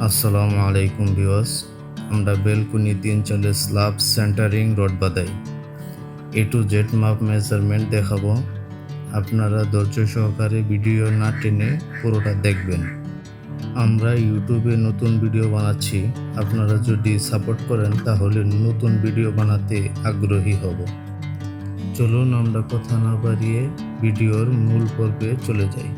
আসসালামু আলাইকুম ভিউয়ার্স, আমরা বেলকুনি 3 চালের স্ল্যাব সেন্টারিং রড বাঁধাই। A to Z মাপ মেজারমেন্ট দেখাবো। আপনারা ধৈর্য সহকারে ভিডিও না টেনে পুরোটা দেখবেন। আমরা ইউটিউবে নতুন ভিডিও বানাচ্ছি, আপনারা যদি সাপোর্ট করেন তাহলে নতুন ভিডিও বানাতে আগ্রহী হব। চলুন আমরা কথা না বাড়িয়ে ভিডিওর মূল পর্বে চলে যাই।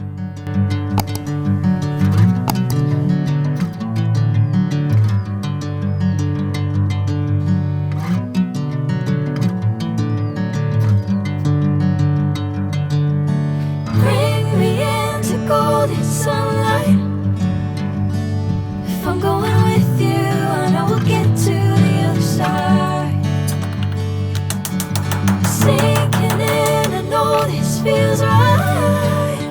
Bring me into golden sunlight. If I'm going with you, I know we'll get to the other side. Sinking in, I know this feels right.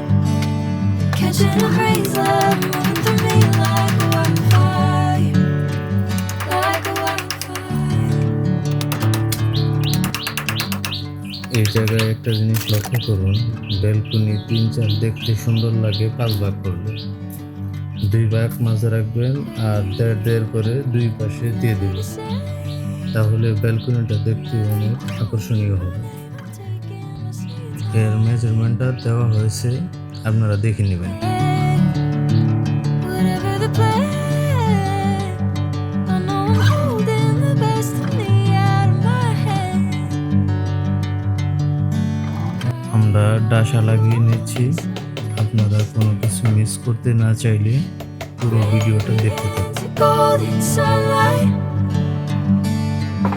Catching a breeze, love moving through me like a wildfire, like a wildfire. এই জায়গায় একটা জিনিস লক্ষ্য করুন, balcony 3-4 দেখতে সুন্দর লাগে 5 ভাগ করলে। 2 ভাগ মাঝে রাখবেন আর 1.5 করে 2 পাশে দিয়ে দিবেন, তাহলে বেলকুনিটা দেখতে অনেক আকর্ষণীয় হবে। এর মেজারমেন্টটা দেওয়া হয়েছে, আপনারা দেখে নেবেন। Whatever the plan, I know I'm holding the best of me out of my hand. আমরা ডাসা লাগিয়ে নিচ্ছি। আপনারা কোনো কিছু মিস করতে না চাইলে পুরো ভিডিওটা দেখতে থাকুন। Into golden sunlight.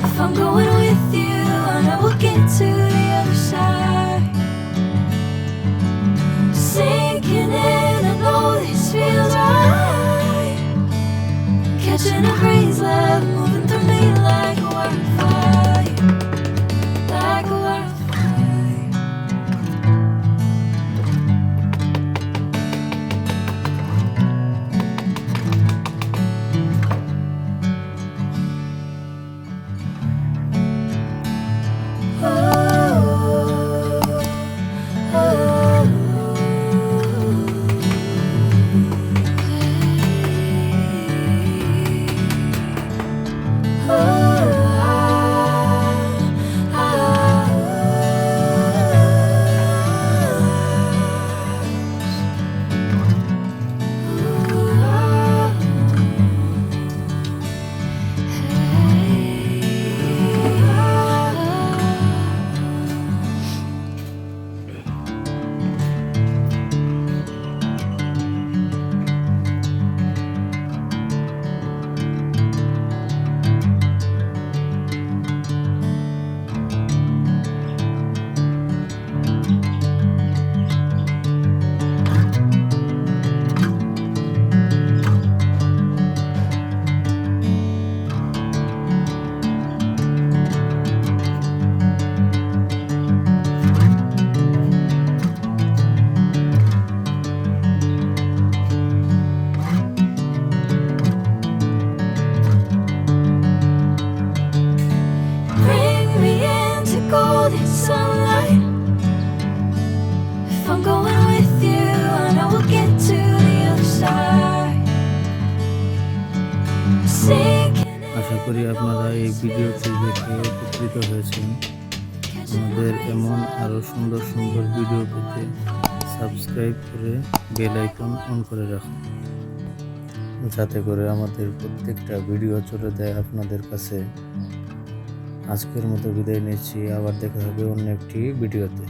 If I'm going with you, I know we'll get to the other side. Sinking in, I know this feels right. Catching a breeze, love moving through me like a wildfire, like a wildfire. Bring me into golden sunlight. If I'm going with you, I know we'll get to the other side. Sinking আশা করি আপনারা এই ভিডিওটি দেখে উপকৃত হয়েছেন। আমাদের এমন আরও সুন্দর সুন্দর ভিডিও পেতে সাবস্ক্রাইব করে বেল আইকন অন করে রাখুন, যাতে করে আমাদের প্রত্যেকটা ভিডিও চলে যায় আপনাদের কাছে। আজকের মতো বিদায় নিচ্ছি, আবার দেখা হবে অন্য একটি ভিডিওতে।